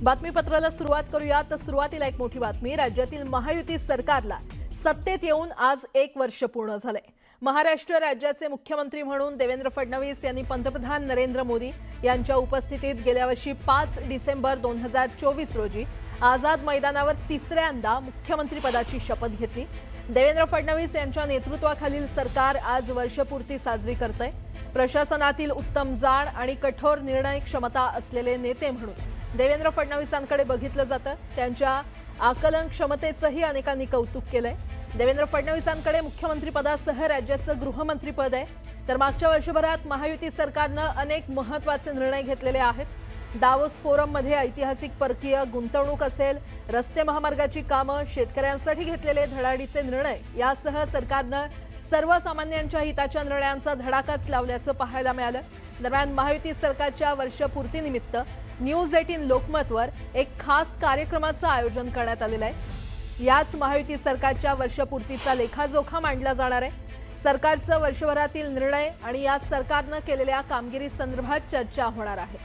बातमीपत्राला सुरुवात करूया तर सुरुवातीला एक मोठी बातमी। राज्यातील महायुती सरकारला सत्तेत येऊन आज 1 वर्ष पूर्ण झाले। महाराष्ट्र राज्याचे मुख्यमंत्री म्हणून देवेंद्र फडणवीस यांनी पंतप्रधान नरेंद्र मोदी यांच्या उपस्थितीत गेल्या वर्षी 5 डिसेंबर 2024 रोजी आझाद मैदानावर तिसऱ्यांदा मुख्यमंत्री पदाची शपथ घेतली। देवेंद्र फडणवीस यांच्या नेतृत्वाखालील सरकार आज वर्षपूर्ती साजरी करतंय। प्रशासनातील उत्तम जाण आणि कठोर निर्णय क्षमता असलेले नेते म्हणून देवेंद्र फडणवीसांकडे बघितलं जातं। त्यांच्या आकलन क्षमतेचंही अनेकांनी कौतुक केलंय। देवेंद्र फडणवीसांकडे मुख्यमंत्री पदासह राज्याचं गृहमंत्रीपद आहे। तर मागच्या वर्षभरात महायुती सरकारनं अनेक महत्त्वाचे निर्णय घेतलेले आहेत। दावोस फोरममध्ये ऐतिहासिक परकीय गुंतवणूक असेल, रस्ते महामार्गाची कामं, शेतकऱ्यांसाठी घेतलेले धडाडीचे निर्णय यासह सरकारनं सर्वसामान्यांच्या हिताच्या निर्णयांचा धडाकाच लावल्याचं पाहायला मिळालं। दरम्यान महायुती सरकारच्या वर्षपूर्तीनिमित्त न्यूज 18 लोकमतवर एक खास कार्यक्रमाचं आयोजन करण्यात आलेलं आहे। याच महायुती सरकारच्या वर्षपूर्तीचा लेखाजोखा मांडला जाणार आहे। सरकारचं वर्षभरातील निर्णय आणि या सरकारनं केलेल्या कामगिरी संदर्भात चर्चा होणार आहे।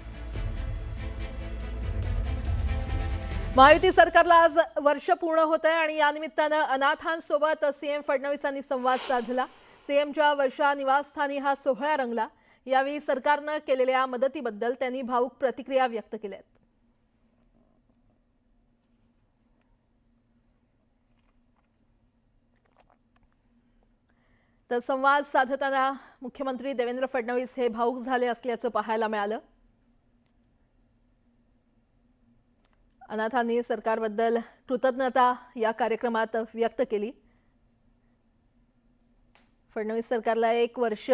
महायुती सरकारला आज वर्ष पूर्ण होत आहे आणि या निमित्तानं अनाथांसोबत सीएम फडणवीसांनी संवाद साधला। सीएमच्या वर्षा निवासस्थानी हा सोहळा रंगला। यावेळी सरकारनं केलेल्या मदतीबद्दल त्यांनी भावुक प्रतिक्रिया व्यक्त केल्या। तर संवाद साधताना मुख्यमंत्री देवेंद्र फडणवीस हे भावुक झाले असल्याचं पाहायला मिळालं। अनाथांनी सरकारबद्दल कृतज्ञता या कार्यक्रमात व्यक्त केली। फडणवीस सरकारला 1 वर्ष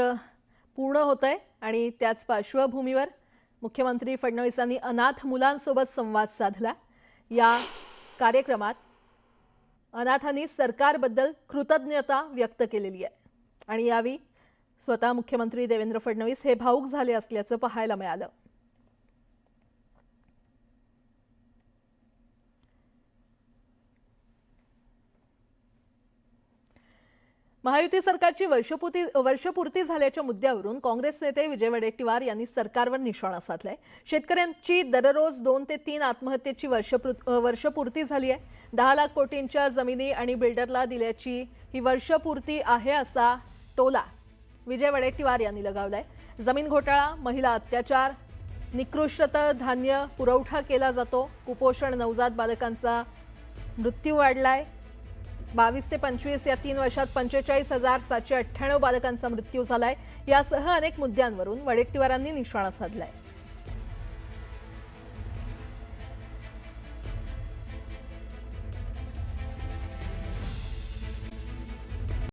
पूर्ण होतंय आणि त्याच पार्श्वभूमीवर मुख्यमंत्री फडणवीसांनी अनाथ मुलांसोबत संवाद साधला। या कार्यक्रमात अनाथांनी सरकारबद्दल कृतज्ञता व्यक्त केलेली आहे आणि यावेळी स्वतः मुख्यमंत्री देवेंद्र फडणवीस हे भावुक झाले असल्याचं पाहायला मिळालं। महायुती सरकारची वर्षपूर्ती झाल्याच्या मुद्द्यावरून काँग्रेस नेते विजय वडेट्टीवार यांनी सरकारवर निशाणा साधलाय। शेतकऱ्यांची दररोज 2 ते 3 आत्महत्येची वर्षपूर्ती झाली आहे। 10 लाख कोटींच्या जमिनी आणि बिल्डरला दिल्याची ही वर्षपूर्ती आहे असा टोला विजय वडेट्टीवार यांनी लगावलाय। जमीन घोटाळा, महिला अत्याचार, निकृष्ट धान्य पुरवठा केला जातो, कुपोषण, नवजात बालकांचा मृत्यू वाढलाय। 22 ते 25 या 3 वर्षात 45,798 बालकांचा मृत्यू झालाय। यासह अनेक मुद्द्यांवरून वडेट्टीवारांनी निशाणा साधलाय।